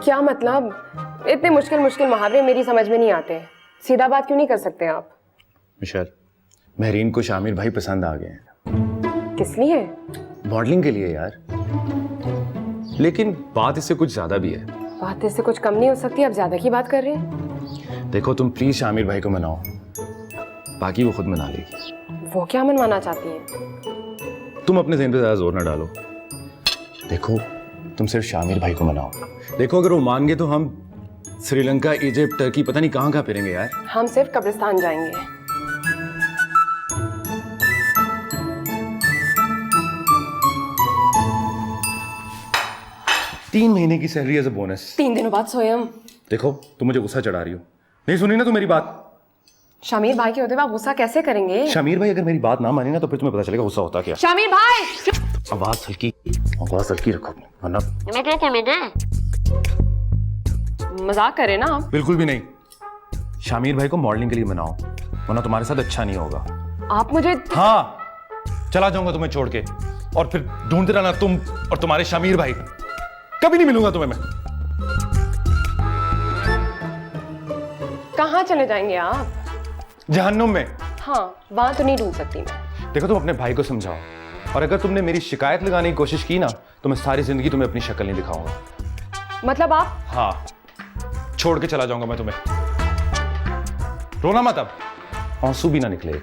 क्या मतलब? इतने मुश्किल मुश्किल मुहावरे मेरी समझ में नहीं आते। सीधा बात क्यों नहीं कर सकते आप? मिशेल, महरीन को शामिर भाई पसंद आ गए हैं। किस लिए? मॉडलिंग के लिए यार। लेकिन बात इससे कुछ ज्यादा भी है। बात इससे कुछ कम नहीं हो सकती, आप ज्यादा की बात कर रहे हैं। देखो, तुम प्लीज शामिर भाई को मनाओ, बाकी वो खुद मना लेगी। वो क्या मनवाना चाहती हैं? तुम अपने ज़हन पे ज्यादा जोर ना डालो। देखो, तुम सिर्फ शामिर भाई को मनाओ। देखो, अगर वो मान गए तो हम श्रीलंका, इजिप्ट, टर्की, पता नहीं कहाँ कहाँ फिरेंगे यार। हम सिर्फ कब्रिस्तान जाएंगे। तीन महीने की सैलरी एज अ बोनस। 3 दिनों बाद सोए हम। देखो, तुम मुझे गुस्सा चढ़ा रही हो। नहीं सुनी ना तू मेरी बात? शामिर भाई के होते हुए आप गुस्सा कैसे करेंगे? शामिर भाई अगर मेरी बात ना माने ना तो फिर तुम्हें पता चलेगा गुस्सा होता क्या। शामिर भाई! आवाज हल्की रखो, वरना मजाक करे ना आप? बिल्कुल भी नहीं। शामिर भाई को मॉडलिंग के लिए मनाओ, वरना तुम्हारे साथ अच्छा नहीं होगा। आप मुझे... हाँ, चला जाऊंगा तुम्हें छोड़ के, और फिर ढूंढते रहना तुम और तुम्हारे शामिर भाई। कभी नहीं मिलूंगा तुम्हें मैं। कहाँ चले जाएंगे आप? जहन्नुम में। हाँ, वहां तो नहीं ढूंढ सकती मैं। देखो, तुम अपने भाई को समझाओ, और अगर तुमने मेरी शिकायत लगाने की कोशिश की ना तो मैं सारी जिंदगी तुम्हें अपनी शक्ल नहीं दिखाऊंगा। मतलब आप... हाँ, छोड़ के चला जाऊंगा मैं तुम्हें। रोना मत अब, आंसू भी ना निकले।